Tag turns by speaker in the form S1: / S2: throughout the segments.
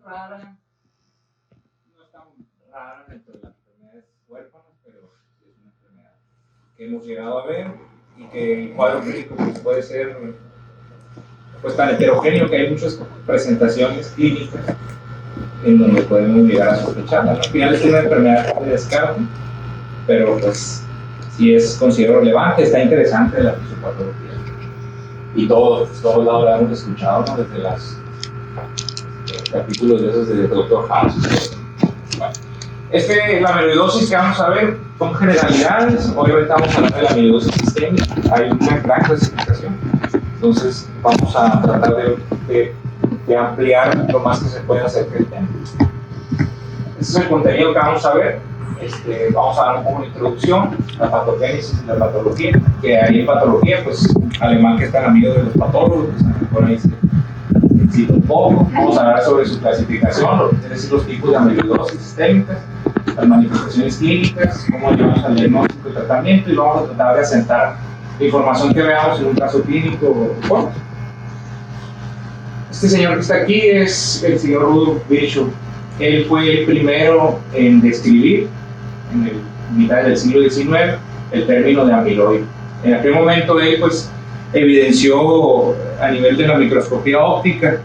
S1: Rara, no es tan rara dentro de las enfermedades huérfanas, pero es una enfermedad que hemos llegado a ver y que el cuadro clínico pues, puede ser pues, tan heterogéneo que hay muchas presentaciones clínicas en donde podemos llegar a sospecharla. Al final es una enfermedad de descarte, pero pues sí es considerado relevante, está interesante la fisiopatología. Y todos lados la hemos escuchado, ¿no? Desde los capítulos de esos de Dr. House. Bueno, la amiloidosis que vamos a ver son generalidades. Obviamente vamos a hablar de la amiloidosis sistémica. Hay una gran clasificación. Entonces vamos a tratar de ampliar lo más que se pueda acerca del tema. Este es el contenido que vamos a ver. Vamos a dar un poco de introducción, la patogénesis y la patología, que ahí en patología, pues, alemán que están amigos de los patólogos, pues, por ahí se cita un poco. Vamos a hablar sobre su clasificación, es decir, los tipos de amiloidosis sistémicas, las manifestaciones clínicas, cómo llevamos al diagnóstico y tratamiento, y vamos a tratar de asentar la información que veamos en un caso clínico corto. Este señor que está aquí es el señor Rudolf Virchow. Él fue el primero en describir, en el mitad del siglo XIX, el término de amiloide. En aquel momento él pues, evidenció a nivel de la microscopía óptica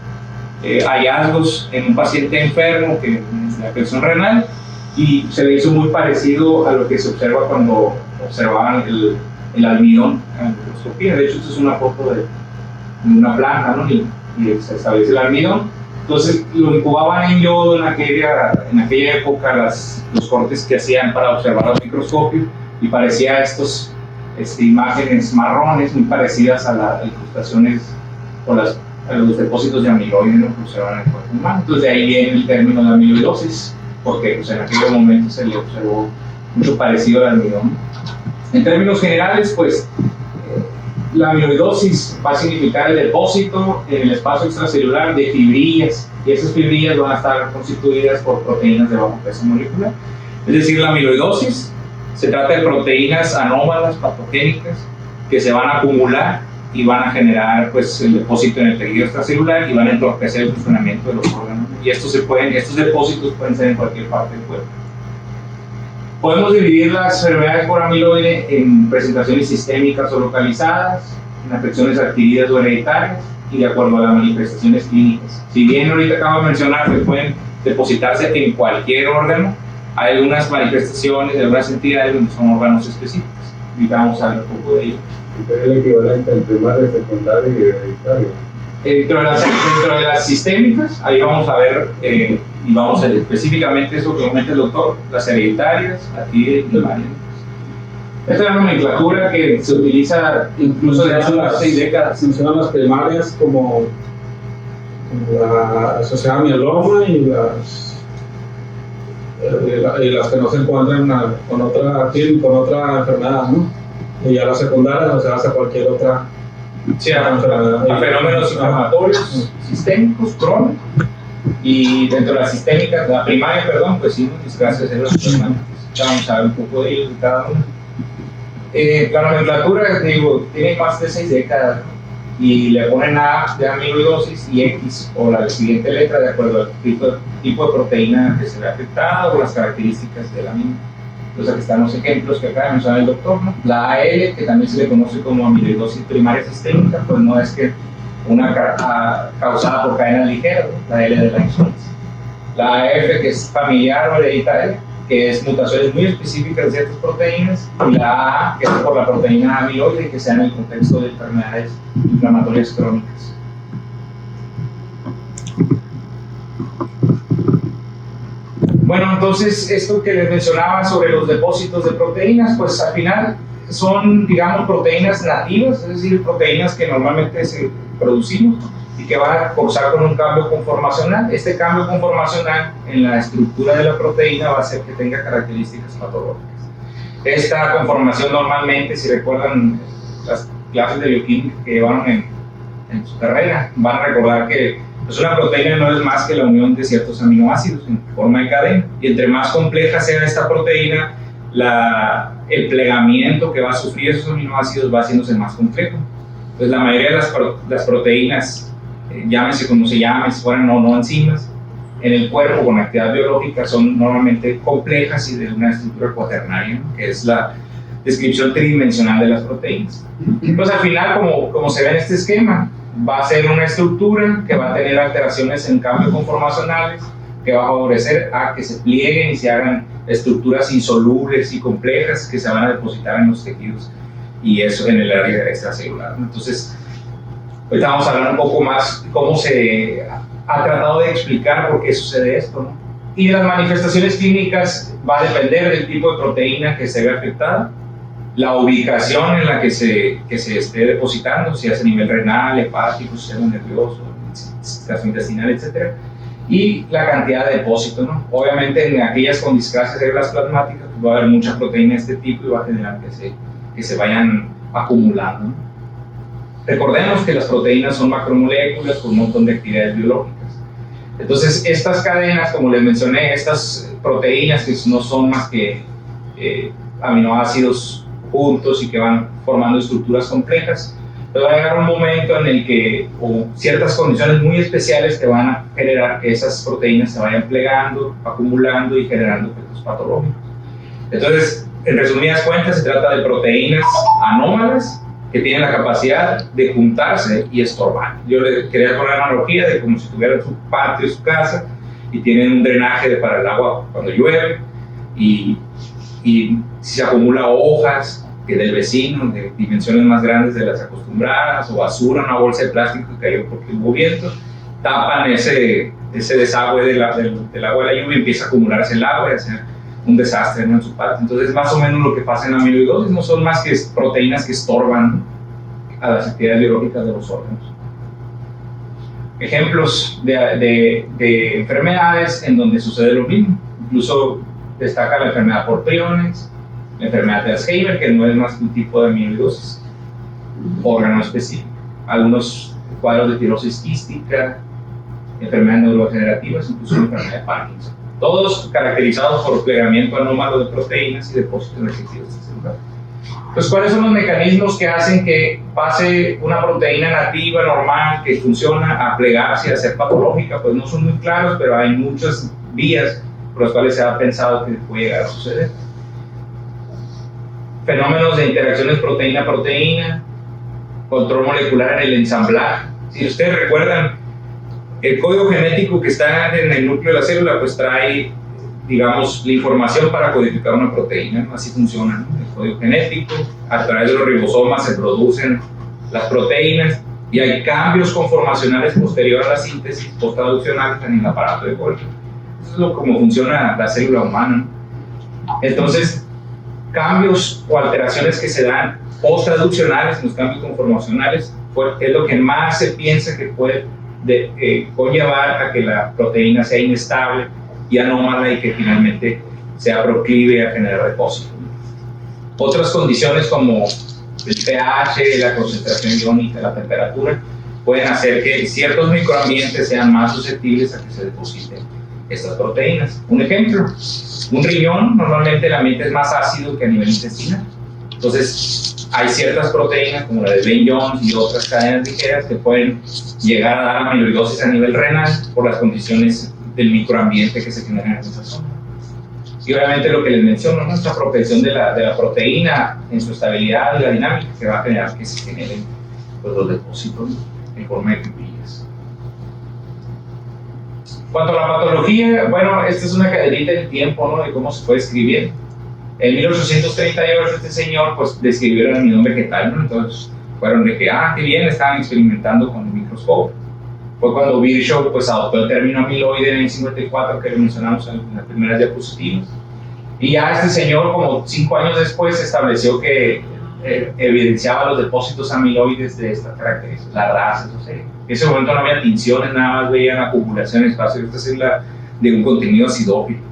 S1: hallazgos en un paciente enfermo que es la afección renal y se le hizo muy parecido a lo que se observa cuando observaban el almidón en la microscopía. De hecho, esta es una foto de una planta, ¿no? y se establece el almidón. Entonces lo incubaban en yodo en aquella época, los cortes que hacían para observar al microscopio, y parecía estas imágenes marrones muy parecidas a las incrustaciones o a los depósitos de amiloide, ¿no?, que observaban en el cuerpo humano. Entonces de ahí viene el término de amiloidosis, porque pues, en aquellos momentos se le observó mucho parecido al almidón. En términos generales, pues la amiloidosis va a significar el depósito en el espacio extracelular de fibrillas, y esas fibrillas van a estar constituidas por proteínas de bajo peso molecular. Es decir, la amiloidosis se trata de proteínas anómalas, patogénicas, que se van a acumular y van a generar pues, el depósito en el tejido extracelular y van a entorpecer el funcionamiento de los órganos. Y estos depósitos pueden ser en cualquier parte del cuerpo. Podemos dividir las enfermedades por amiloide en presentaciones sistémicas o localizadas, en afecciones adquiridas o hereditarias y de acuerdo a las manifestaciones clínicas. Si bien ahorita acabo de mencionar que pueden depositarse en cualquier órgano, hay algunas manifestaciones de algunas entidades donde son órganos específicos. Ahorita vamos a ver un poco de ello.
S2: ¿Qué es el equivalente entre primario, secundario y hereditario?
S1: Dentro de las sistémicas, ahí vamos a ver, y vamos a ver específicamente eso que comenta el doctor, las hereditarias, adquiridas y primarias. Esta es la nomenclatura que se utiliza incluso desde hace unas 6 décadas.
S2: Se mencionan las primarias como la asociada a mieloma y las que no se encuentran con otra enfermedad, ¿no? Y ya las secundarias asociadas a cualquier otra.
S1: Sí, a fenómenos inflamatorios sistémicos, crónicos, y dentro de la sistémica, la primaria, perdón, pues sí, disgracias de células plasmáticas. Ya vamos a ver un poco de ellos de cada uno. La nomenclatura, digo, tiene más de 6 décadas, ¿no? Y le ponen A de amiloidosis y X o la siguiente letra de acuerdo al tipo de proteína que se ve afectada o las características de la misma. Entonces aquí están los ejemplos que acaba de mencionar el doctor, ¿no? La AL, que también se le conoce como amiloidosis primaria sistémica, pues no es que una causada por cadenas ligeras, ¿no? La L de la insulencia. La AF, que es familiar o hereditaria, que es mutaciones muy específicas de ciertas proteínas, y la A, que es por la proteína amiloide, que sea en el contexto de enfermedades inflamatorias crónicas. Bueno, entonces esto que les mencionaba sobre los depósitos de proteínas, pues al final son, digamos, proteínas nativas, es decir, proteínas que normalmente producimos y que van a causar con un cambio conformacional. Este cambio conformacional en la estructura de la proteína va a hacer que tenga características patológicas. Esta conformación normalmente, si recuerdan las clases de bioquímica que llevaron en su carrera, van a recordar que pues una proteína no es más que la unión de ciertos aminoácidos en forma de cadena, y entre más compleja sea esta proteína, el plegamiento que va a sufrir esos aminoácidos va haciéndose más complejo. Entonces la mayoría de las proteínas, llámese como se llame, si fueran no enzimas, en el cuerpo con actividad biológica son normalmente complejas y de una estructura cuaternaria, ¿no? Que es la descripción tridimensional de las proteínas. Entonces, al final, como se ve en este esquema, va a ser una estructura que va a tener alteraciones en cambios conformacionales, que va a favorecer a que se plieguen y se hagan estructuras insolubles y complejas que se van a depositar en los tejidos, y eso en el área extracelular, ¿no? Entonces, ahorita vamos a hablar un poco más cómo se ha tratado de explicar por qué sucede esto, ¿no? Y las manifestaciones clínicas va a depender del tipo de proteína que se ve afectada, la ubicación en la que se esté depositando, si es a nivel renal, hepático, sistema nervioso, gastrointestinal, etc. Y la cantidad de depósito, ¿no? Obviamente en aquellas con discrasia cerebral plasmática pues va a haber mucha proteína de este tipo y va a generar que se vayan acumulando, ¿no? Recordemos que las proteínas son macromoléculas con un montón de actividades biológicas. Entonces, estas cadenas, como les mencioné, estas proteínas que no son más que aminoácidos juntos y que van formando estructuras complejas, pero va a llegar un momento en el que, o ciertas condiciones muy especiales que van a generar que esas proteínas se vayan plegando, acumulando y generando efectos patológicos. Entonces, en resumidas cuentas, se trata de proteínas anómalas que tienen la capacidad de juntarse y estorbar. Yo le quería poner la analogía de como si tuvieran su patio, su casa, y tienen un drenaje para el agua cuando llueve, y si se acumula hojas que del vecino, de dimensiones más grandes de las acostumbradas, o basura, una bolsa de plástico que cayó porque hubo viento, tapan ese desagüe del agua de la lluvia y empieza a acumularse el agua y hacer un desastre, ¿no?, en su patio. Entonces, más o menos lo que pasa en la amiloidosis no son más que proteínas que estorban a las actividades biológicas de los órganos. Ejemplos de enfermedades en donde sucede lo mismo. Incluso destaca la enfermedad por priones, la enfermedad de Alzheimer, que no es más que un tipo de amiloidosis, órgano específico. Algunos cuadros de tirosis quística, enfermedades neurodegenerativas, incluso la enfermedad de Parkinson. Todos caracterizados por plegamiento anómalo de proteínas y depósitos en el tejido extracelular. Entonces, ¿cuáles son los mecanismos que hacen que pase una proteína nativa, normal, que funciona, a plegarse y a ser patológica? Pues no son muy claros, pero hay muchas vías por las cuales se ha pensado que puede llegar a suceder. Fenómenos de interacciones proteína-proteína, control molecular en el ensamblaje. Si ustedes recuerdan, el código genético que está en el núcleo de la célula pues trae, digamos, la información para codificar una proteína, ¿no? Así funciona, ¿no? El código genético, a través de los ribosomas se producen las proteínas y hay cambios conformacionales posteriores a la síntesis post-traduccional en el aparato de Golgi. Eso es como funciona la célula humana, ¿no? Entonces, cambios o alteraciones que se dan post-traduccionales en los cambios conformacionales es lo que más se piensa que puede conllevar a que la proteína sea inestable y anómala y que finalmente sea proclive a generar depósito. Otras condiciones como el pH, la concentración iónica, la temperatura, pueden hacer que ciertos microambientes sean más susceptibles a que se depositen estas proteínas. Un ejemplo, un riñón, normalmente el ambiente es más ácido que a nivel intestinal. Entonces, hay ciertas proteínas como la de Ben-Jones y otras cadenas ligeras que pueden llegar a dar amiloidosis a nivel renal por las condiciones del microambiente que se generan en esa zona. Y obviamente lo que les menciono, nuestra protección de la proteína en su estabilidad y la dinámica que va a generar que se generen pues, los depósitos en forma de fibrillas. En cuanto a la patología, bueno, esta es una cadenita del tiempo, ¿no?, de cómo se puede escribir. En 1838 este señor pues describió el almidón vegetal, ¿no? Entonces fueron de que, qué bien, estaban experimentando con el microscopio. Fue cuando Virchow pues adoptó el término amiloide en el 54, que lo mencionamos en las primeras diapositivas. Y ya este señor, como 5 años después, estableció que evidenciaba los depósitos amiloides de estas características, las razas, o sea, en ese momento no había tinciones, nada más veían acumulación en espacio de esta célula de un contenido acidófilo.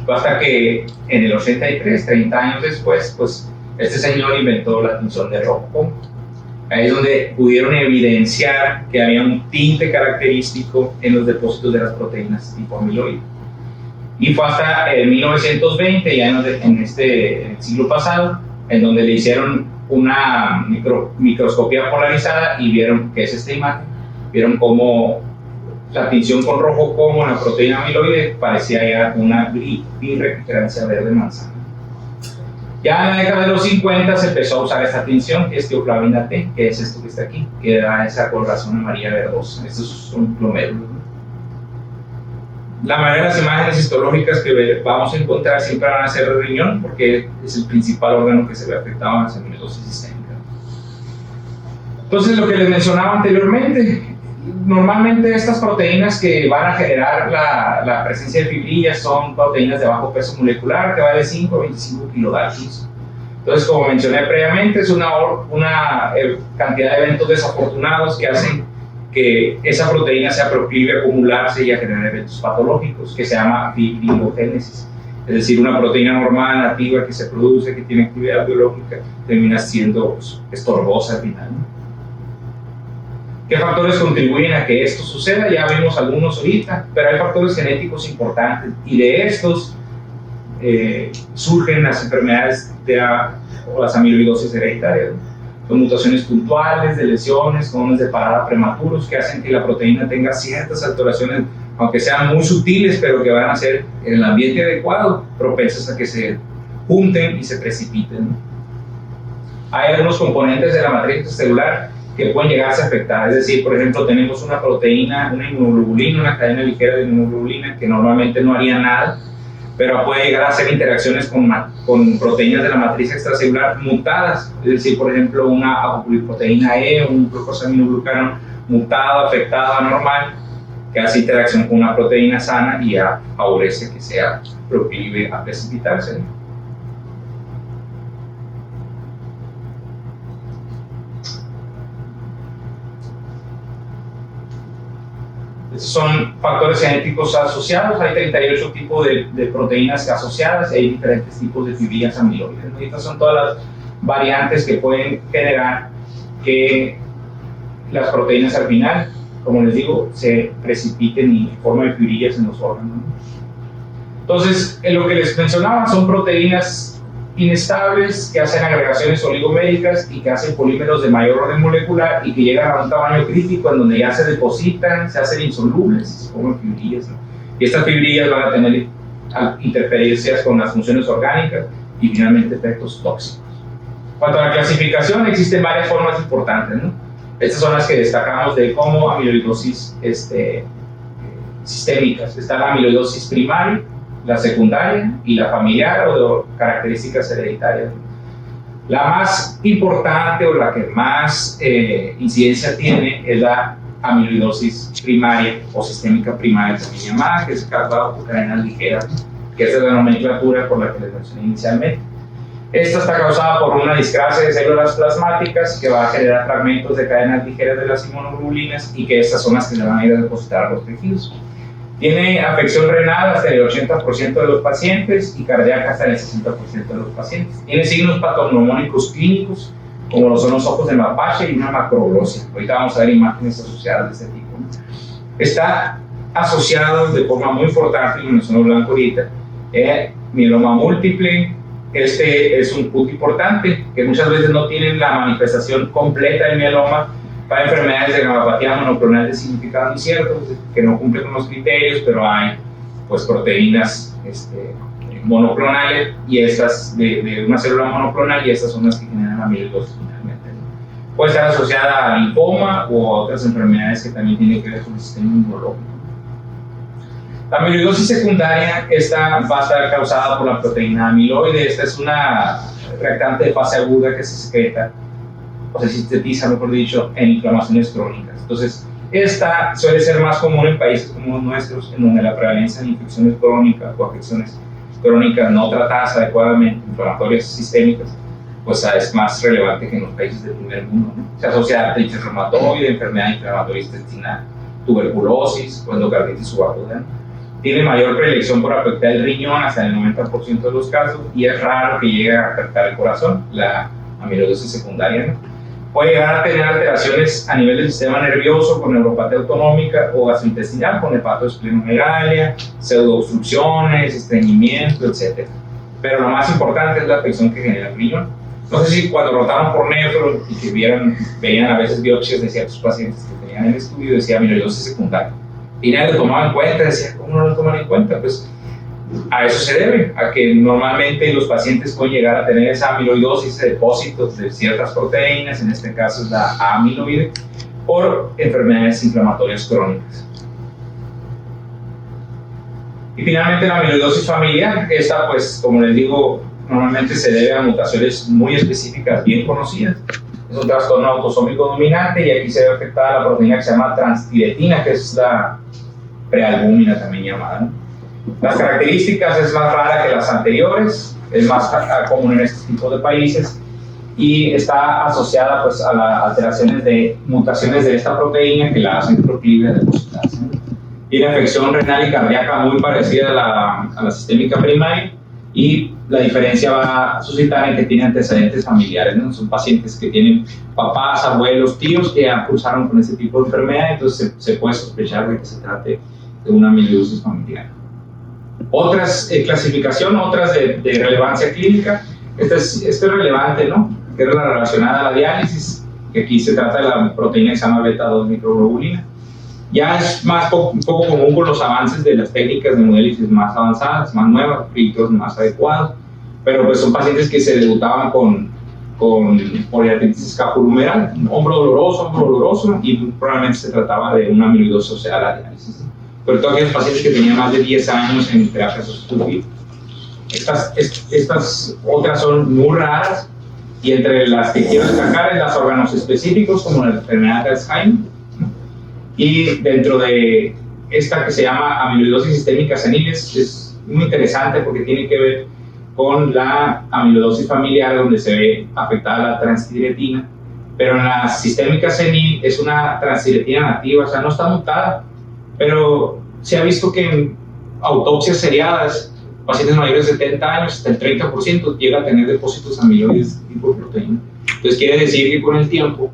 S1: Hasta que en el 83, 30 años después, pues este señor inventó la tinción de rojo. Ahí es donde pudieron evidenciar que había un tinte característico en los depósitos de las proteínas tipo amiloide. Y fue hasta 1920, ya en el siglo pasado, en donde le hicieron una microscopía polarizada y vieron que es esta imagen, vieron cómo la tinción con rojo como la proteína amiloide parecía ya una birrecuperancia verde manzana. Ya en la década de los 50 se empezó a usar esta tinción, que es teoflavina T, que es esto que está aquí, que da esa coloración amarilla verdosa. Estos son glomérulos, ¿no? La mayoría de las imágenes histológicas que vamos a encontrar siempre van a ser el riñón, porque es el principal órgano que se ve afectado en la amiloidosis sistémica. Entonces, lo que les mencionaba anteriormente, normalmente estas proteínas que van a generar la presencia de fibrillas son proteínas de bajo peso molecular, que va de 5 a 25 kilodaltons. Entonces, como mencioné previamente, es una cantidad de eventos desafortunados que hacen que esa proteína sea proclive a acumularse y a generar eventos patológicos, que se llama fibrilogénesis. Es decir, una proteína normal, nativa, que se produce, que tiene actividad biológica, termina siendo estorbosa al final, ¿no? ¿Qué factores contribuyen a que esto suceda? Ya vimos algunos ahorita, pero hay factores genéticos importantes, y de estos surgen las enfermedades o las amiloidosis hereditarias, ¿no? Son mutaciones puntuales de lesiones, clones de parada prematuros, que hacen que la proteína tenga ciertas alteraciones, aunque sean muy sutiles, pero que van a ser en el ambiente adecuado propensas a que se junten y se precipiten, ¿no? Hay algunos componentes de la matriz celular que pueden llegarse a afectar. Es decir, por ejemplo, tenemos una proteína, una inmunoglobulina, una cadena ligera de inmunoglobulina que normalmente no haría nada, pero puede llegar a hacer interacciones con proteínas de la matriz extracelular mutadas. Es decir, por ejemplo, una apolipoproteína E, un glucosaminoglucano mutado, afectado, anormal, que hace interacción con una proteína sana y favorece que sea proclive a precipitarse, ¿no? Estos son factores genéticos asociados. Hay 38 tipos de proteínas asociadas y hay diferentes tipos de fibrillas amiloides. Estas son todas las variantes que pueden generar que las proteínas al final, como les digo, se precipiten y formen fibrillas en los órganos. Entonces, lo que les mencionaba son proteínas inestables que hacen agregaciones oligoméricas y que hacen polímeros de mayor orden molecular y que llegan a un tamaño crítico en donde ya se depositan, se hacen insolubles, se forman fibrillas, ¿no? Y estas fibrillas van a tener interferencias con las funciones orgánicas y finalmente efectos tóxicos. En cuanto a la clasificación, existen varias formas importantes, ¿no? Estas son las que destacamos de como amiloidosis sistémicas. Está la amiloidosis primaria, la secundaria y la familiar o de características hereditarias. La más importante o la que más incidencia tiene es la amiloidosis primaria o sistémica primaria, también llamada, que es causada por cadenas ligeras, que esa es la nomenclatura por la que les mencioné inicialmente. Esta está causada por una discrasia de células plasmáticas que va a generar fragmentos de cadenas ligeras de las inmunoglobulinas y que estas son las que se van a ir a depositar a los tejidos. Tiene afección renal hasta el 80% de los pacientes y cardíaca hasta el 60% de los pacientes. Tiene signos patognomónicos clínicos, como lo son los ojos de mapache y una macroglosia. Ahorita vamos a ver imágenes asociadas de este tipo, ¿no? Está asociado de forma muy importante, y lo mencionó Blanco ahorita, mieloma múltiple. Este es un punto importante, que muchas veces no tienen la manifestación completa del mieloma. Para enfermedades de gamapatía monoclonal de significado incierto, que no cumplen con los criterios, pero hay pues proteínas monoclonales y estas de una célula monoclonal, y estas son las que generan amiloidosis finalmente, ¿no? Puede estar asociada a linfoma u otras enfermedades que también tienen que ver con el sistema inmunológico. La amiloidosis secundaria, esta va a estar causada por la proteína amiloide. Esta es una reactante de fase aguda que se secreta o se sintetiza, mejor dicho, en inflamaciones crónicas. Entonces, esta suele ser más común en países como los nuestros, en donde la prevalencia de infecciones crónicas o afecciones crónicas no tratadas adecuadamente, inflamatorias sistémicas, pues es más relevante que en los países del primer mundo, ¿no? Se asocia a artritis reumatoide, enfermedad inflamatoria intestinal, tuberculosis o endocarditis subaguda. Tiene mayor predilección por afectar el riñón hasta el 90% de los casos, y es raro que llegue a afectar el corazón, la amiloidosis secundaria, ¿no? Puede llegar a tener alteraciones a nivel del sistema nervioso con neuropatía autonómica o gastrointestinal con hepatoesplenomegalia, pseudoobstrucciones, estreñimiento, etc. Pero lo más importante es la afección que genera el riñón. No sé si cuando rotaron por nefro y que veían a veces biopsias de ciertos pacientes que tenían el estudio, decía amiloidosis secundaria. y nadie lo tomaba en cuenta. Decía, ¿cómo no lo toman en cuenta? Pues a eso se debe, a que normalmente los pacientes pueden llegar a tener esa amiloidosis, depósitos de ciertas proteínas, en este caso es la amiloide, por enfermedades inflamatorias crónicas. Y finalmente la amiloidosis familiar, esta pues como les digo, normalmente se debe a mutaciones muy específicas, bien conocidas. Es un trastorno autosómico dominante y aquí se ve afectada la proteína que se llama transtiretina, que es la prealbúmina también llamada, ¿no? Las características es más rara que las anteriores, es más común en estos tipos de países y está asociada pues, a las alteraciones de mutaciones de esta proteína que la hacen proclive a depositarse. Tiene afección renal y cardíaca muy parecida a la sistémica primaria y la diferencia va a suscitar en que tiene antecedentes familiares, ¿no? Son pacientes que tienen papás, abuelos, tíos que cursaron con este tipo de enfermedad, entonces se puede sospechar de que se trate de una amiloidosis familiar. Otras clasificación, otras de relevancia clínica, esta es relevante, ¿no? Que es la relacionada a la diálisis, que aquí se trata de la proteína que se llama beta-2 microglobulina. Ya es un poco común con los avances de las técnicas de hemodiálisis más avanzadas, más nuevas, filtros más adecuados, pero pues son pacientes que se debutaban con poliarteritis escapulohumeral, hombro doloroso, y probablemente se trataba de una amiloidosis asociada a la diálisis. Pero todos aquellos pacientes que tenían más de 10 años en terapia sustitutiva. Estas otras son muy raras, y entre las que quiero destacar es las órganos específicos, como la enfermedad de Alzheimer, y dentro de esta que se llama amiloidosis sistémica senil es muy interesante porque tiene que ver con la amiloidosis familiar, donde se ve afectada la transtiretina, pero en la sistémica senil es una transtiretina nativa, o sea, no está mutada, pero se ha visto que en autopsias seriadas, pacientes mayores de 70 años, hasta el 30% llega a tener depósitos amiloides de tipo de proteína. Entonces quiere decir que con el tiempo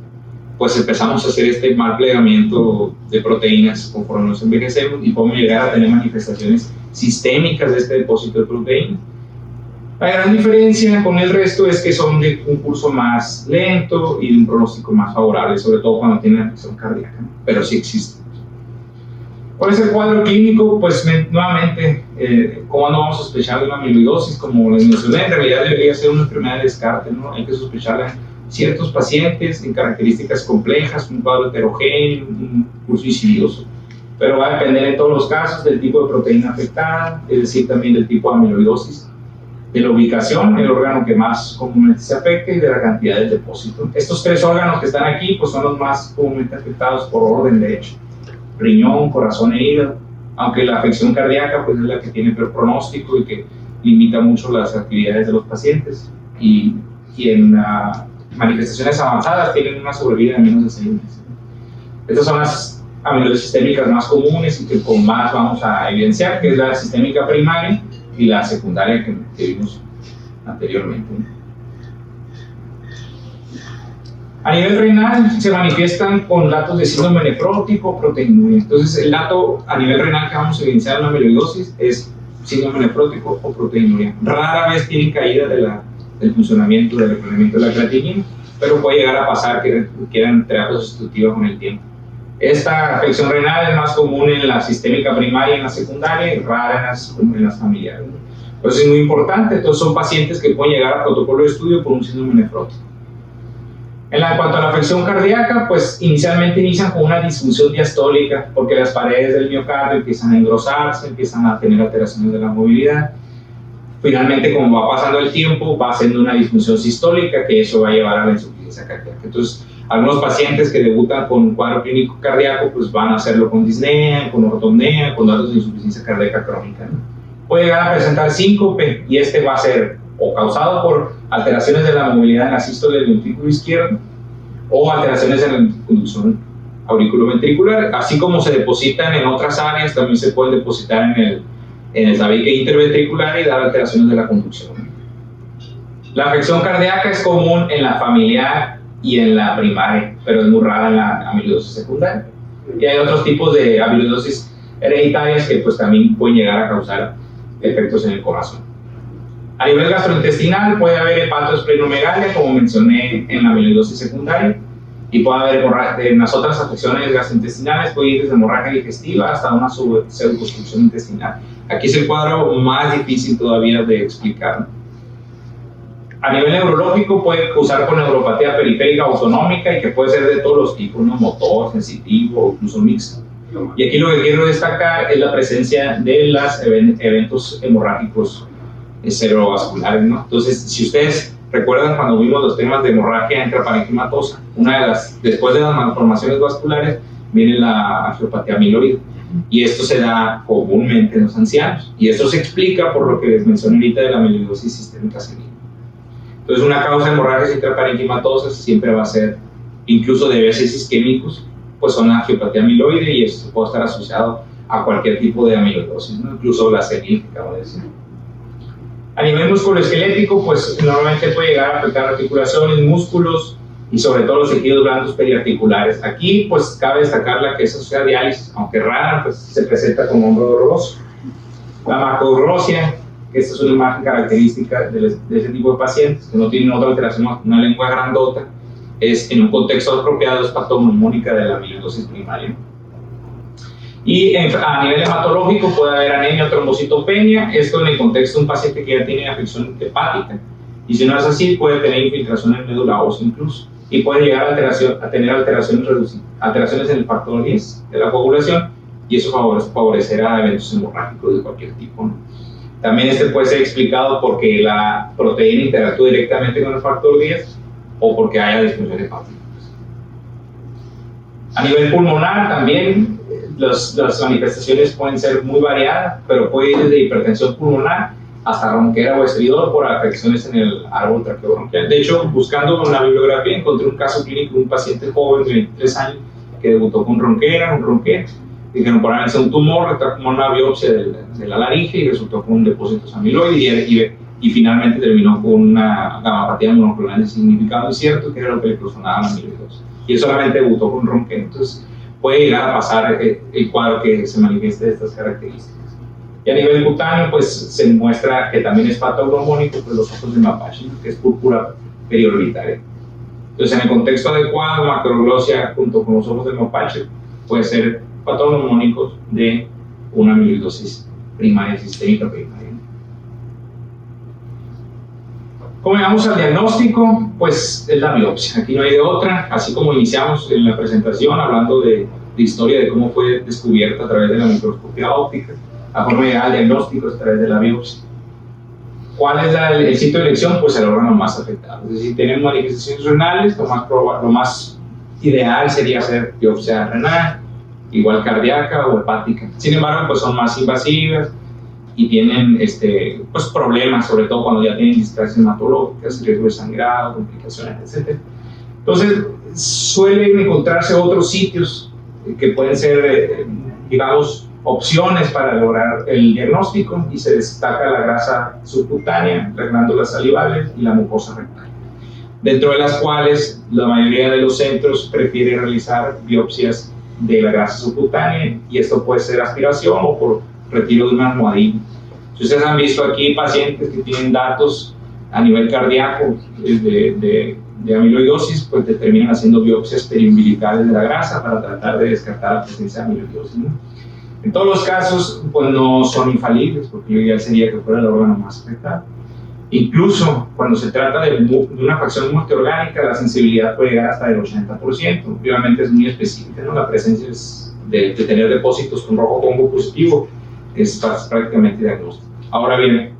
S1: pues empezamos a hacer este mal plegamiento de proteínas conforme nos envejecemos y podemos llegar a tener manifestaciones sistémicas de este depósito de proteínas. La gran diferencia con el resto es que son de un curso más lento y de un pronóstico más favorable, sobre todo cuando tienen afección cardíaca, ¿no? Pero sí existe. ¿Cuál es el cuadro clínico? Pues nuevamente, ¿cómo no vamos a sospechar de una amiloidosis? Como les mencioné, en realidad debería ser una enfermedad de descarte, ¿no? Hay que sospecharla en ciertos pacientes en características complejas, un cuadro heterogéneo, un curso insidioso. Pero va a depender en todos los casos del tipo de proteína afectada, es decir, también del tipo de amiloidosis, de la ubicación, el órgano que más comúnmente se afecta y de la cantidad del depósito. Estos tres órganos que están aquí pues son los más comúnmente afectados por orden de hecho: riñón, corazón e hígado, aunque la afección cardíaca pues es la que tiene peor pronóstico y que limita mucho las actividades de los pacientes y en manifestaciones avanzadas tienen una sobrevida de menos de 6 meses. Estas son las amiloidosis sistémicas más comunes y que con más vamos a evidenciar, que es la sistémica primaria y la secundaria que vimos anteriormente. A nivel renal se manifiestan con datos de síndrome nefrótico, proteinuria. Entonces el dato a nivel renal que vamos a evidenciar en la amiloidosis es síndrome nefrótico o proteinuria. Rara vez tienen caída del funcionamiento, del recubrimiento de la creatinina, pero puede llegar a pasar que requieran terapia sustitutiva con el tiempo. Esta afección renal es más común en la sistémica primaria y en la secundaria, y rara en las familiares. Entonces es muy importante. Entonces son pacientes que pueden llegar a protocolo de estudio por un síndrome nefrótico. En cuanto a la afección cardíaca, pues inicialmente inician con una disfunción diastólica, porque las paredes del miocardio empiezan a engrosarse, empiezan a tener alteraciones de la movilidad. Finalmente, como va pasando el tiempo, va haciendo una disfunción sistólica, que eso va a llevar a la insuficiencia cardíaca. Entonces, algunos pacientes que debutan con un cuadro clínico cardíaco, pues van a hacerlo con disnea, con ortopnea, con datos de insuficiencia cardíaca crónica, ¿no? Puede llegar a presentar síncope, y este va a ser o causado por alteraciones de la movilidad en la sístole del ventrículo izquierdo o alteraciones en la conducción auriculoventricular, así como se depositan en otras áreas, también se pueden depositar en el tabique interventricular y dar alteraciones de la conducción. La afección cardíaca es común en la familiar y en la primaria, pero es muy rara en la amiloidosis secundaria. Y hay otros tipos de amiloidosis hereditarias que pues también pueden llegar a causar efectos en el corazón. A nivel gastrointestinal puede haber hepatosplenomegalia, como mencioné en la amiloidosis secundaria, Y puede haber en las otras afecciones gastrointestinales, puede ir desde hemorragia digestiva hasta una pseudoconstrucción intestinal. Aquí es el cuadro más difícil todavía de explicar. A nivel neurológico puede causar con neuropatía periférica autonómica y que puede ser de todos los tipos, ¿no? Motor, sensitivo o incluso mixto. Y aquí lo que quiero destacar es la presencia de los eventos hemorrágicos cerebrovasculares, ¿no? Entonces, si ustedes recuerdan cuando vimos los temas de hemorragia intraparenquimatosa, después de las malformaciones vasculares viene la angiopatía amiloide. Y esto se da comúnmente en los ancianos. Y esto se explica por lo que les mencioné ahorita de la amiloidosis sistémica senil. Entonces, una causa de hemorragias intraparenquimatosas siempre va a ser, incluso de veces isquémicos, pues son la angiopatía amiloide, y esto puede estar asociado a cualquier tipo de amiloidosis, ¿no? Incluso la senil, que acabo de decir. A nivel musculoesquelético, pues normalmente puede llegar a afectar articulaciones, músculos y sobre todo los tejidos blandos periarticulares. Aquí, pues cabe destacar la que es asociada a diálisis, aunque rara, pues se presenta como hombro doloroso. La macroglosia, que esta es una imagen característica de ese tipo de pacientes, que no tienen otra alteración más que una lengua grandota, es en un contexto apropiado, es patognomónica de la amiloidosis primaria. Y a nivel hematológico puede haber anemia o trombocitopenia, esto en el contexto de un paciente que ya tiene afección hepática, y si no es así puede tener infiltración en médula ósea incluso, y puede llegar a tener alteraciones en el factor 10 de la coagulación, y eso favorecerá eventos hemorrágicos de cualquier tipo, ¿no? También puede ser explicado porque la proteína interactúa directamente con el factor 10 o porque haya disfunción hepática. A nivel pulmonar también las manifestaciones pueden ser muy variadas, pero puede ir desde hipertensión pulmonar hasta ronquera o estridor por afecciones en el árbol traqueobronquial. De hecho, buscando en la bibliografía encontré un caso clínico de un paciente joven de 23 años que debutó con ronquera, dijeron probablemente un tumor, como una biopsia de la laringe y resultó con un depósito amiloide y finalmente terminó con una gamapatía monoclonal de significado incierto, que era lo que le causaba la amiloidosis. Y él solamente debutó con ronquera. Entonces puede llegar a pasar el cuadro que se manifieste de estas características. Y a nivel cutáneo, pues se muestra que también es patognomónico por los ojos de mapache, que es púrpura periorbitaria. Entonces, en el contexto adecuado, macroglosia junto con los ojos de mapache puede ser patognomónicos de una amiloidosis primaria sistémica primaria. ¿Cómo llegamos al diagnóstico? Pues es la biopsia, aquí no hay de otra, así como iniciamos en la presentación hablando de historia de cómo fue descubierta a través de la microscopía óptica. La forma de llegar al diagnóstico es a través de la biopsia. ¿Cuál es el sitio de elección? Pues el órgano más afectado. Es decir, si tenemos manifestaciones renales, lo más ideal sería hacer biopsia renal, igual cardíaca o hepática. Sin embargo, pues son más invasivas y tienen pues problemas, sobre todo cuando ya tienen distracciones hematológicas, riesgo de sangrado, complicaciones, etc. Entonces, suelen encontrarse otros sitios que pueden ser, digamos, opciones para lograr el diagnóstico, y se destaca la grasa subcutánea, las glándulas salivales y la mucosa rectal, dentro de las cuales la mayoría de los centros prefiere realizar biopsias de la grasa subcutánea, y esto puede ser aspiración o por retiro de una almohadilla. Si ustedes han visto aquí pacientes que tienen datos a nivel cardíaco de amiloidosis, pues determinan haciendo biopsias periumbilicales de la grasa para tratar de descartar la presencia de amiloidosis, ¿no? En todos los casos, pues no son infalibles, porque lo ideal sería que fuera el órgano más afectado. Incluso cuando se trata de una fracción multiorgánica, la sensibilidad puede llegar hasta el 80%. Obviamente es muy específica, ¿no? La presencia de tener depósitos con rojo Congo positivo es prácticamente diagnóstico. Ahora bien,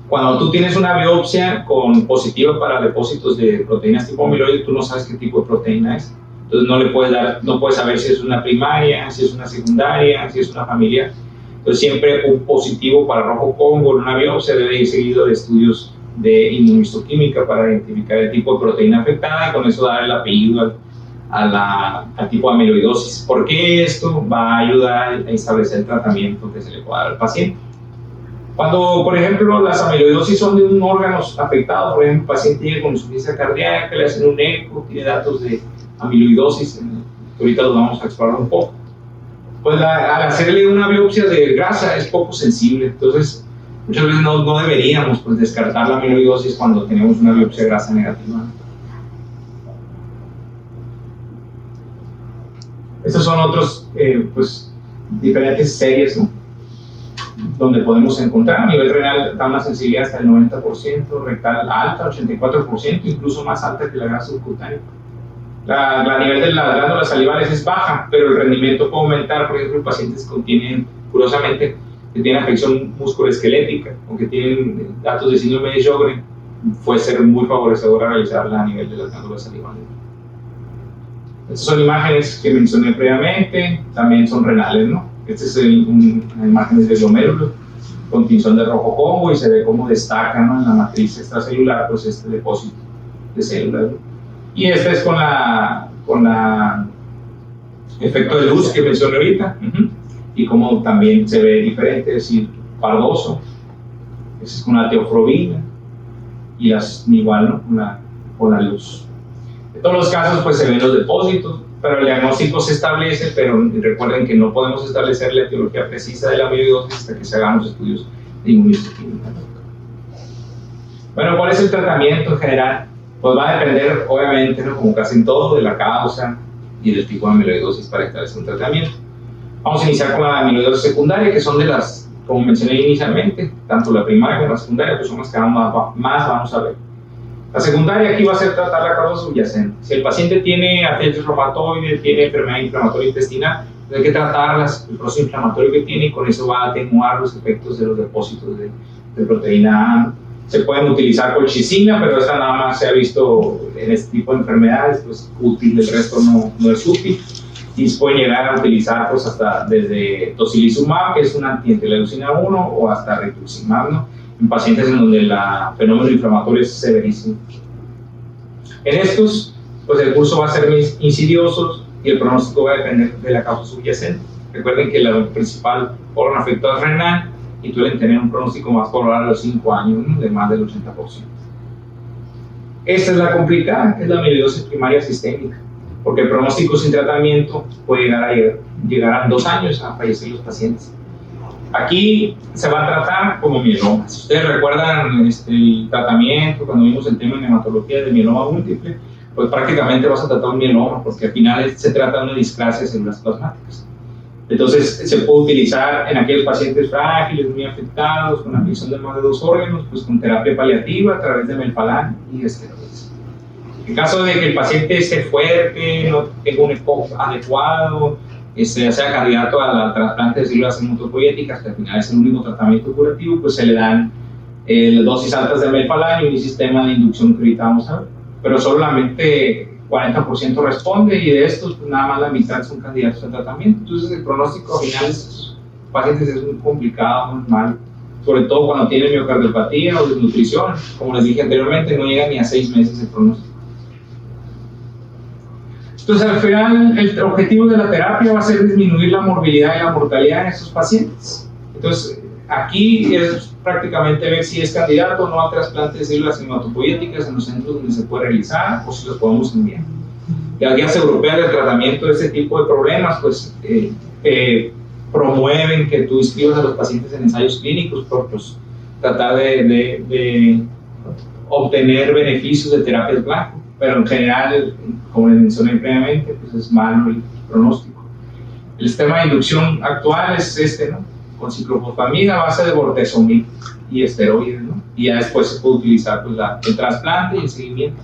S1: cuando tú tienes una biopsia positiva para depósitos de proteínas tipo amiloide, tú no sabes qué tipo de proteína es. Entonces no puedes saber si es una primaria, si es una secundaria, si es una familiar. Entonces siempre un positivo para rojo Congo en una biopsia debe ir seguido de estudios de inmunohistoquímica para identificar el tipo de proteína afectada y con eso dar el apellido al tipo de amiloidosis. ¿Por qué esto va a ayudar a establecer el tratamiento que se le pueda dar al paciente? Cuando, por ejemplo, las amiloidosis son de un órgano afectado, por ejemplo, el paciente tiene con insuficiencia cardíaca, le hacen un eco, tiene datos de amiloidosis, que ahorita los vamos a explorar un poco, pues al hacerle una biopsia de grasa es poco sensible. Entonces muchas veces no deberíamos pues descartar la amiloidosis cuando tenemos una biopsia de grasa negativa. Estos son otros, pues, diferentes series, ¿no?, donde podemos encontrar. A nivel renal da una sensibilidad hasta el 90%, rectal alta, 84%, incluso más alta que la grasa subcutánea. A nivel de las glándulas salivales es baja, pero el rendimiento puede aumentar. Por ejemplo, pacientes que tienen, curiosamente, que tienen afección musculoesquelética o que tienen datos de síndrome de Sjögren, puede ser muy favorecedor a realizarla a nivel de las glándulas salivales. Estas son imágenes que mencioné previamente, también son renales, ¿no? Esta es una imagen de glomérulos con tinción de rojo Congo y se ve cómo destaca, ¿no?, en la matriz extracelular, pues, este depósito de células, ¿no? Y esta es con la efecto de luz que mencioné ahorita, y como también se ve diferente, es decir, pardoso. Esa es con la teofrobina y las igual, ¿no?, con la luz. En todos los casos, pues, se ven los depósitos, pero el diagnóstico se establece, pero recuerden que no podemos establecer la etiología precisa de la amiloidosis hasta que se hagan los estudios de inmunohistoquímica. Bueno, ¿cuál es el tratamiento en general? Pues va a depender, obviamente, ¿no?, como casi en todo, de la causa y del tipo de amiloidosis para establecer un tratamiento. Vamos a iniciar con la amiloidosis secundaria, que son de las, como mencioné inicialmente, tanto la primaria como la secundaria, pues son las que más vamos a ver. La secundaria aquí va a ser tratar la causa subyacente. Si el paciente tiene artritis reumatoide, tiene enfermedad inflamatoria intestinal, pues hay que tratar el proceso inflamatorio que tiene y con eso va a atenuar los efectos de los depósitos de proteína A. Se pueden utilizar colchicina, pero esta nada más se ha visto en este tipo de enfermedades, pues útil, el resto no es útil. Y se puede llegar a utilizar, pues, hasta desde tocilizumab, que es una anti-interleucina 1, o hasta rituximab, ¿no?, en pacientes en donde el fenómeno inflamatorio es severísimo. En estos, pues el curso va a ser insidioso y el pronóstico va a depender de la causa subyacente. Recuerden que la principal órgano afectado es renal y suelen tener un pronóstico más favorable a los 5 años, ¿no?, de más del 80%. Esta es la complicada, que es la amiloidosis primaria sistémica, porque el pronóstico sin tratamiento puede llegar a 2 años a fallecer los pacientes. Aquí se va a tratar como mieloma. Si ustedes recuerdan el tratamiento, cuando vimos el tema de hematología de mieloma múltiple, pues prácticamente vas a tratar un mieloma, porque al final se trata de una displasia de células plasmáticas. Entonces se puede utilizar en aquellos pacientes frágiles, muy afectados, con afección de más de 2 órganos, pues con terapia paliativa a través de melphalan y esteroides. En caso de que el paciente esté fuerte, no tenga un ECOG adecuado, sea candidato al trasplante de células hematopoyéticas, que al final es el único tratamiento curativo, pues se le dan dosis altas de melphalan y un sistema de inducción que ahorita vamos a ver. Pero solamente 40% responde y de estos, pues nada más la mitad son candidatos al tratamiento. Entonces el pronóstico final de estos pacientes es muy complicado, muy mal, sobre todo cuando tienen miocardiopatía o desnutrición. Como les dije anteriormente, no llega ni a 6 meses el pronóstico. Entonces, al final, el objetivo de la terapia va a ser disminuir la morbilidad y la mortalidad en estos pacientes. Entonces, aquí es prácticamente ver si es candidato o no al trasplante de células hematopoyéticas en los centros donde se puede realizar o si los podemos enviar. Las guías europeas de tratamiento de este tipo de problemas, pues, promueven que tú inscribas a los pacientes en ensayos clínicos propios, tratar de obtener beneficios de terapias blanco. Pero en general, como les mencioné previamente, pues es malo el pronóstico. El sistema de inducción actual es este, ¿no?, con ciclofosfamida a base de bortezomib y esteroides, ¿no?, y ya después se puede utilizar, pues, el trasplante y el seguimiento.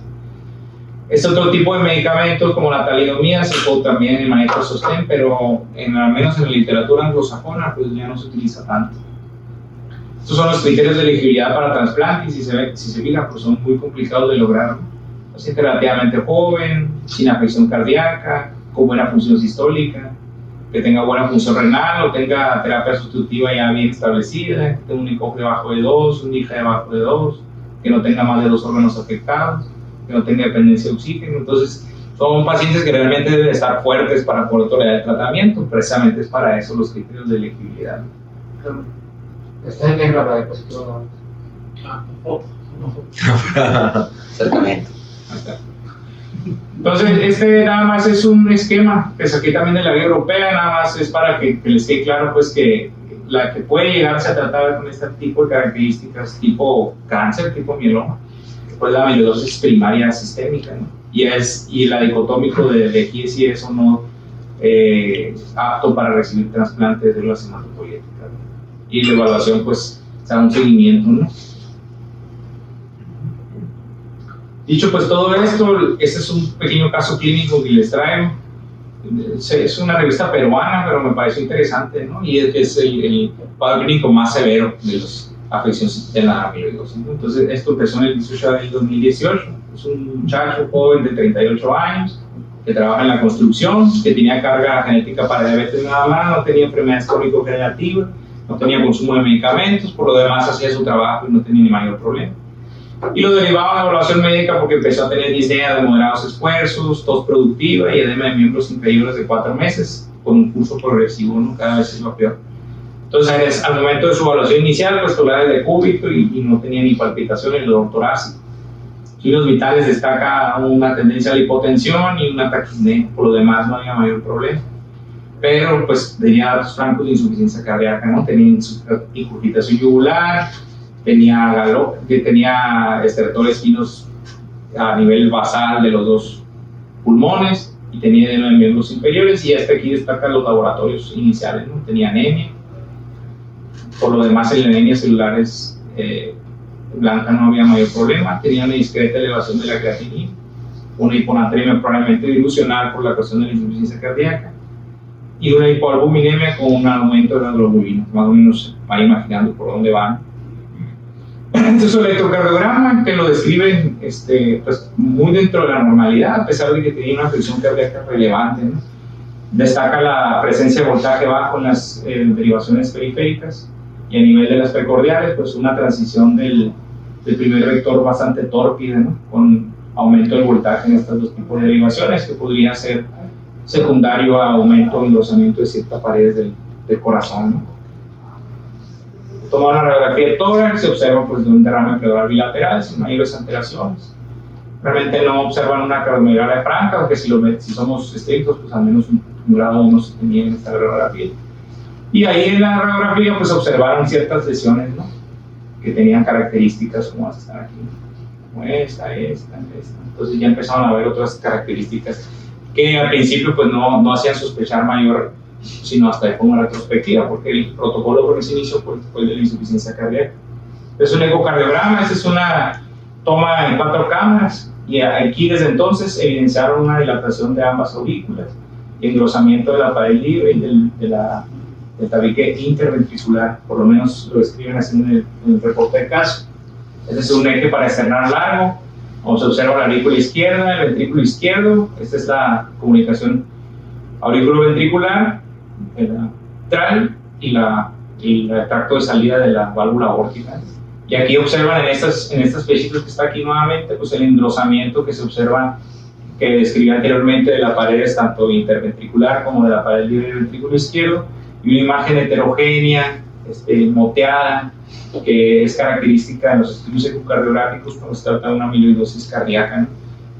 S1: Este otro tipo de medicamentos, como la talidomida, se puede también en manejo de sostén, pero al menos en la literatura anglosajona, pues ya no se utiliza tanto. Estos son los criterios de elegibilidad para trasplante y si se fijan, pues son muy complicados de lograr, ¿no? Paciente relativamente joven, sin afección cardíaca, con buena función sistólica, que tenga buena función renal o tenga terapia sustitutiva ya bien establecida, que tenga un ECOG debajo de 2, un DIGA debajo de 2, que no tenga más de 2 órganos afectados, que no tenga dependencia de oxígeno. Entonces, son pacientes que realmente deben estar fuertes para poder tolerar el tratamiento. Precisamente es para eso los criterios de elegibilidad.
S3: Está en negro la diapositiva.
S4: Acercamiento.
S1: Entonces, este nada más es un esquema, pues aquí también de la guía europea, nada más es para que les quede claro, pues, que la que puede llegarse a tratar con este tipo de características, tipo cáncer, tipo mieloma, pues la amiloidosis primaria sistémica, ¿no? Y la dicotómico de aquí si es o no apto para recibir trasplante de células hematopoyéticas, ¿no? Y la evaluación pues se da un seguimiento, ¿no? Dicho pues todo esto, este es un pequeño caso clínico que les traigo. Es una revista peruana, pero me pareció interesante, ¿no? Y es el cuadro clínico más severo de las afecciones de la amiloidosis, ¿no? Entonces, esto empezó en el 18 de abril de 2018. Es un muchacho joven de 38 años que trabaja en la construcción, que tenía carga genética para diabetes nada más, no tenía enfermedades crónico-degenerativas, no tenía consumo de medicamentos, por lo demás hacía su trabajo y no tenía ni mayor problema. Y lo derivaba de evaluación médica porque empezó a tener disnea de moderados esfuerzos, tos productiva y edema de miembros inferiores de 4 meses, con un curso progresivo, ¿no? Cada vez iba peor. Entonces, al momento de su evaluación inicial, pues dolores de cúbito y no tenía ni palpitación en el dolor torácico. Signos vitales destaca una tendencia a la hipotensión y una taquipnea, por lo demás no había mayor problema. Pero pues tenía datos francos de insuficiencia cardíaca, ¿no? Tenía incurgitación yugular, tenía estertores finos a nivel basal de los 2 pulmones y tenía edema de miembros inferiores, y hasta aquí destacan los laboratorios iniciales, ¿no? Tenía anemia. Por lo demás, en la anemia celulares blanca no había mayor problema, tenía una discreta elevación de la creatinina, una hiponatremia probablemente dilucional por la cuestión de la insuficiencia cardíaca, y una hipoalbuminemia con un aumento de la globulina. Más o menos vaya imaginando por dónde van. Entonces, el electrocardiograma, que lo describe pues, muy dentro de la normalidad, a pesar de que tenía una afección cardíaca relevante, ¿no? Destaca la presencia de voltaje bajo en las derivaciones periféricas, y a nivel de las precordiales, pues una transición del primer vector bastante tórpida, ¿no? Con aumento del voltaje en estos 2 tipos de derivaciones, que podría ser secundario a aumento o engrosamiento de ciertas paredes del corazón, ¿no? Toma una radiografía de tórax, se observa pues, un derrame pleural bilateral sin mayores alteraciones. Realmente no observan una cardiomegalia franca, aunque si somos estrictos, pues al menos un grado 1 se tenía en esta radiografía. Y ahí en la radiografía pues observaron ciertas lesiones, ¿no? Que tenían características como las que están aquí, como esta. Entonces ya empezaron a ver otras características que al principio pues no hacían sospechar mayor, sino hasta de forma retrospectiva, porque el protocolo por ese inicio fue el de la insuficiencia cardíaca. Es un ecocardiograma, esta es una toma en 4 cámaras, y aquí desde entonces evidenciaron una dilatación de ambas aurículas, y engrosamiento de la pared libre y del tabique interventricular, por lo menos lo describen así en el reporte de caso. Este es un eje para externar largo, como se observa la aurícula izquierda, el ventrículo izquierdo. Esta es la comunicación auriculoventricular, ventral y el tracto de salida de la válvula aórtica. Y aquí observan en estas flechitas que está aquí nuevamente, pues el engrosamiento que se observa, que describí anteriormente, de la pared tanto interventricular como de la pared libre del ventrículo izquierdo, y una imagen heterogénea, moteada, que es característica de los estudios ecocardiográficos cuando se trata de una amiloidosis cardíaca, ¿no?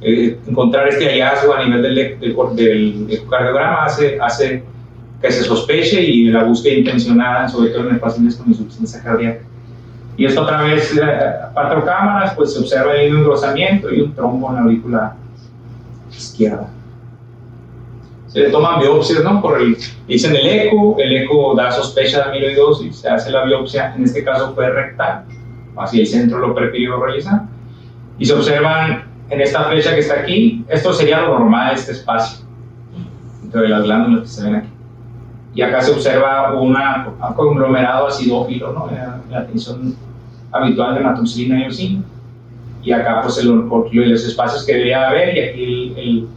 S1: Encontrar este hallazgo a nivel del ecocardiograma hace que se sospeche, y la búsqueda intencionada, sobre todo en pacientes con insuficiencia cardíaca. Y esto otra vez, 4 cámaras, pues se observa ahí un engrosamiento y un trombo en la aurícula izquierda. Se le toman biopsias, ¿no? Dicen el eco da sospecha de amiloidosis, se hace la biopsia, en este caso fue rectal, así el centro lo prefirió realizar, y se observan en esta flecha que está aquí, esto sería lo normal de este espacio, entre las glándulas que se ven aquí. Y acá se observa un conglomerado acidófilo, ¿no? La tensión habitual de natrocina y eosina. Y acá pues los espacios que debería haber, y aquí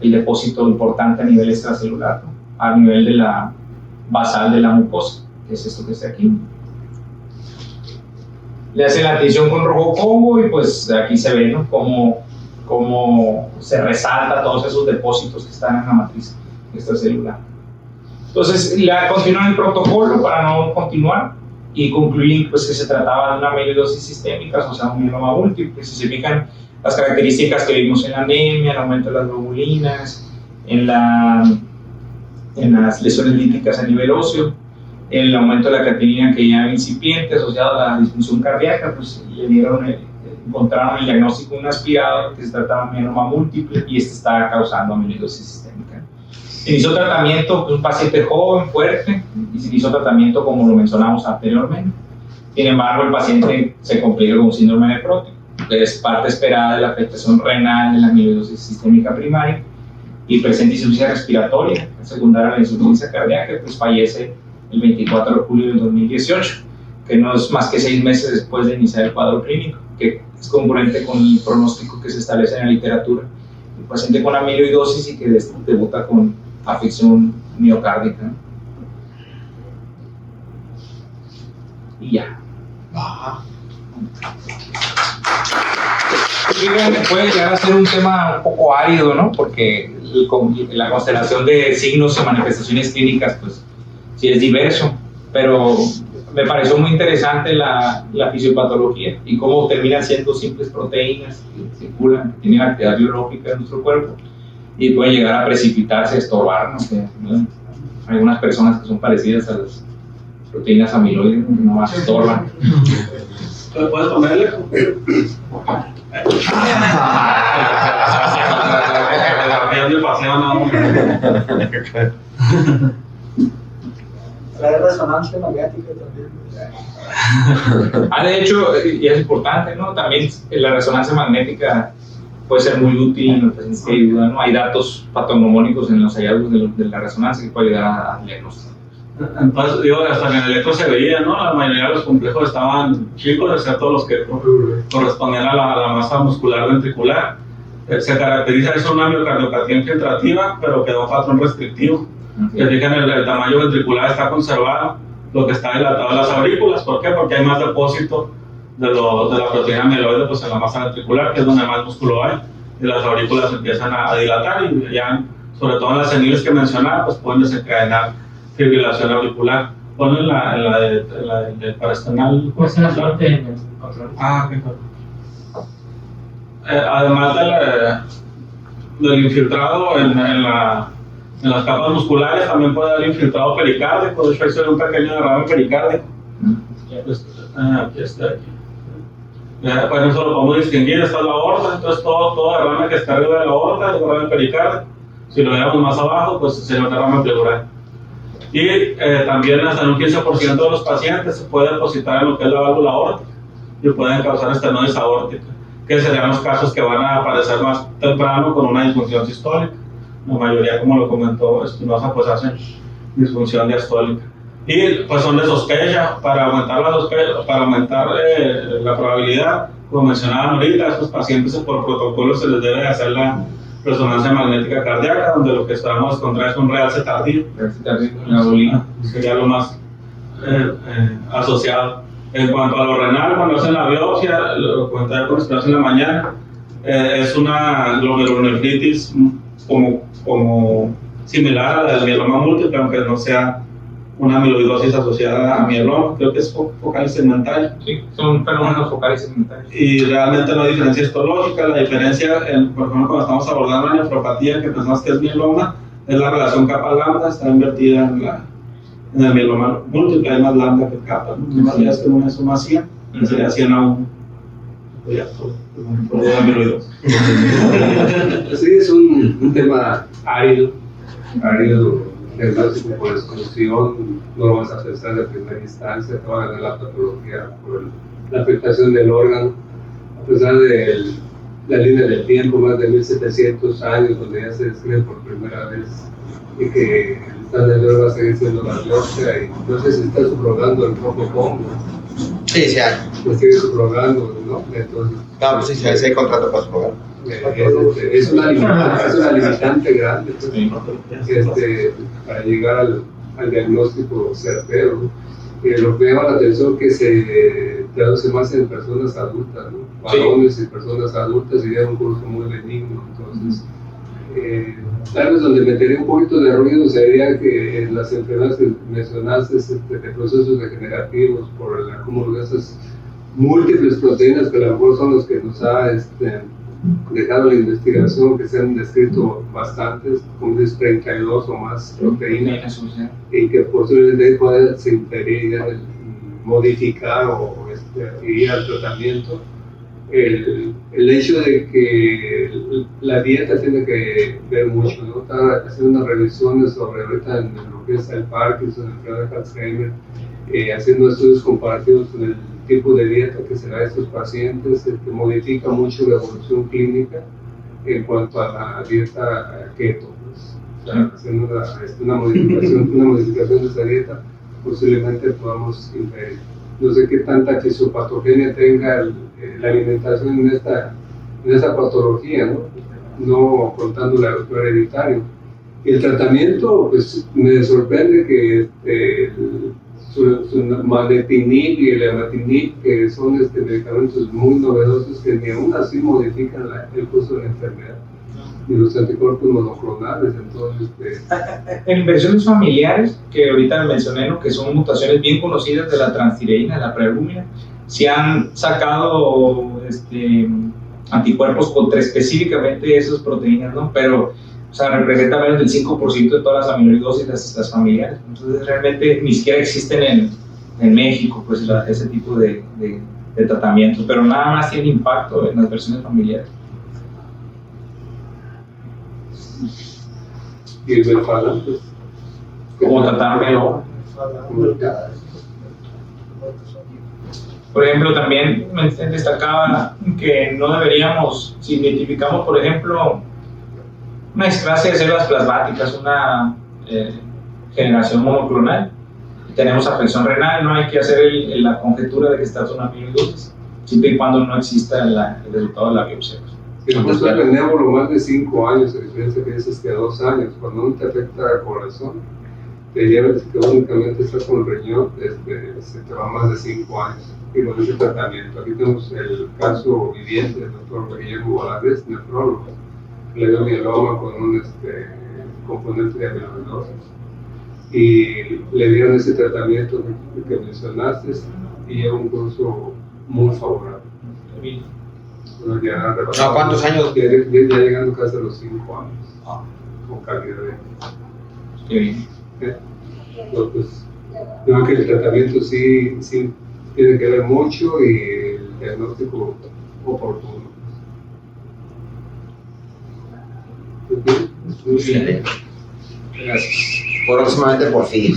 S1: el depósito importante a nivel extracelular, ¿no? A nivel de la basal de la mucosa, que es esto que está aquí. Le hacen la tinción con rojo combo, y pues aquí se ve, ¿no? Cómo se resalta todos esos depósitos que están en la matriz extracelular. Entonces, continúan el protocolo para no continuar, y concluyen pues, que se trataba de una amiloidosis sistémica, o sea, un mieloma múltiple. Si se fijan las características que vimos en la anemia, el aumento de las globulinas, en las lesiones líticas a nivel óseo, el aumento de la creatinina que ya era incipiente asociado a la disfunción cardíaca, pues encontraron el diagnóstico de un aspirado que se trataba de mieloma múltiple, y este estaba causando amiloidosis sistémica. Se inició tratamiento, un paciente joven, fuerte, y se inició tratamiento como lo mencionamos anteriormente. Sin embargo, el paciente se complica con un síndrome nefrótico, que es parte esperada de la afectación renal de la amiloidosis sistémica primaria, y presenta insuficiencia respiratoria, secundaria a la insuficiencia cardíaca, pues fallece el 24 de julio del 2018, que no es más que 6 meses después de iniciar el cuadro clínico, que es congruente con el pronóstico que se establece en la literatura. El paciente con amiloidosis y que debuta con afección miocárdica, ¿no? Y ya. Puede llegar a ser un tema un poco árido, ¿no? Porque la constelación de signos y manifestaciones clínicas, pues sí es diverso, pero me pareció muy interesante la fisiopatología y cómo terminan siendo simples proteínas que circulan, que tienen actividad biológica en nuestro cuerpo y pueden llegar a precipitarse, a estorbarnos, ¿no? Algunas personas que son parecidas a las proteínas amiloides, no más estorban.
S2: ¿Puedes ponerle? De paseo, no.
S5: La resonancia magnética también.
S1: De hecho, y es importante, ¿no? También la resonancia magnética puede ser muy útil en los pacientes que ayudan, ¿no? Hay datos patognomónicos en los hallazgos de la resonancia que puede ayudar a diagnosticar.
S2: Entonces, digo, hasta en el electro se veía, ¿no? La mayoría de los complejos estaban chicos, excepto los que correspondían a la masa muscular ventricular. Se caracteriza, es una miocardiopatía infiltrativa, pero que da un patrón restrictivo. Se fijan, el tamaño ventricular está conservado, lo que está dilatado en las aurículas. ¿Por qué? Porque hay más depósito de la proteína amiloide pues, en la masa ventricular, que es donde más músculo hay, y las aurículas empiezan a dilatar y ya, sobre todo en las seniles que mencionaba, pues pueden desencadenar fibrilación auricular. Ponlo en la de parasternal.
S3: Pues en la parte en el control.
S2: Ok. Además del infiltrado en las capas musculares, también puede haber infiltrado pericárdico. De hecho, hay un pequeño derrame pericárdico. Aquí está. Bueno, eso lo podemos distinguir. Esta es la aorta, entonces todo derrame que está arriba de la aorta es derrame pericárdico. Si lo veamos más abajo, pues sería un derrame pleural. Y también hasta en un 15% de los pacientes se puede depositar en lo que es la válvula aórtica y pueden causar estenosis aórtica, que serían los casos que van a aparecer más temprano con una disfunción sistólica. La mayoría, como lo comentó Espinosa, pues hacen disfunción diastólica. Y pues son de sospecha, para aumentar la probabilidad, como mencionaban ahorita, a estos pacientes por protocolo se les debe hacer la resonancia magnética cardíaca, donde lo que esperamos encontrar es un realce tardío. Sería lo más asociado. En cuanto a lo renal, cuando hacen la biopsia, lo comenté con Esperanza en la mañana, es una glomerulonefritis como similar a la del mieloma múltiple, aunque no sea una amiloidosis asociada a mieloma, creo que es focal segmentaria.
S1: Sí, son fenómenos focales segmentarios.
S2: Y realmente no hay diferencia histológica. La diferencia, por ejemplo, cuando estamos abordando la nefropatía, que pensamos que es mieloma, es la relación capa-lambda, está invertida en el mieloma múltiple, hay más lambda que capa, ¿no? Más días que una es una 100, sería 100 a 1. Pues ya, todo amiloidosis.
S6: Sí, es un tema árido, diagnóstico por exclusión, no lo vas a pensar de primera instancia, te va a ganar la patología por la afectación del órgano, a pesar de la línea del tiempo, más de 1700 años, donde ya se describe por primera vez y que el estándar de oro va a seguir siendo la biopsia, y no sé si está subrogando el Propocom, ¿no?
S4: Sí, sí hay.
S6: Lo sigue subrogando, ¿no? Entonces,
S4: No, pues sí hay contrato para jugar.
S6: es una limitante grande, pues, para llegar al diagnóstico certero. Lo que llama la atención que se traduce más en personas adultas, ¿no? Varones y personas adultas, y es un curso muy benigno. Entonces, tal vez donde metería un poquito de ruido sería que en las enfermedades que mencionaste, de procesos degenerativos por el acúmulo de esas múltiples proteínas que a lo mejor son los que nos ha dejado la investigación, que se han descrito bastantes, como dices, 32 o más proteínas, y que posiblemente puedan se inferir, modificar o ir al tratamiento, el hecho de que la dieta tiene que ver mucho, ¿no? Están haciendo unas revisiones sobre ahorita en lo que es el Parkinson, el enfermedad de Alzheimer, haciendo estudios comparativos con el tipo de dieta que se da a estos pacientes, que modifica mucho la evolución clínica en cuanto a la dieta keto. Pues. O sea, haciendo una modificación de esa dieta, posiblemente podamos impedir. No sé qué tanta fisiopatogenia tenga la alimentación en esta patología, no contando lo hereditario. Y el tratamiento, pues me sorprende que su magatinib y el ematinib, que son medicamentos muy novedosos que ni aún así modifican el curso de la enfermedad, y los anticuerpos monoclonales. Entonces,
S1: En versiones familiares, que ahorita mencioné, ¿no? Que son mutaciones bien conocidas de la transtireína, de la prealbúmina, se han sacado anticuerpos contra específicamente esas proteínas, ¿no? Pero, o sea, representa menos del 5% de todas las amiloidosis, las familiares. Entonces, realmente ni siquiera existen en México, pues, ese tipo de tratamientos, pero nada más tiene impacto en las versiones familiares.
S6: y el Belfala, pues,
S1: ¿Cómo tratarlo? Por ejemplo, también me destacaba que no deberíamos, si identificamos, por ejemplo, una displasia de células plasmáticas, una generación monoclonal, tenemos afección renal, no hay que hacer la conjetura de que está en una amiloidosis, siempre y cuando no exista el resultado de la biopsia.
S6: Si el curso del nébulo más de 5 años, a diferencia que dices que a 2 años, cuando no te afecta el corazón, te llevas que únicamente estás con el riñón, se te va más de 5 años. Y con ese tratamiento, aquí tenemos el caso viviente del doctor Guillermo Valadez, nefrólogo, que le dio mieloma con un componente de amiloidosis. Y le dieron ese tratamiento que mencionaste y lleva un curso muy favorable. Bueno, ya
S4: No, ¿cuántos años?
S6: Ya llegando casi a los 5 años, con calidad de vida.
S1: Qué bien.
S6: Entonces, creo que el tratamiento sí tiene que ver mucho y el diagnóstico oportuno.
S1: Muy bien.
S4: Excelente.
S1: Gracias.
S4: Próximamente por fin.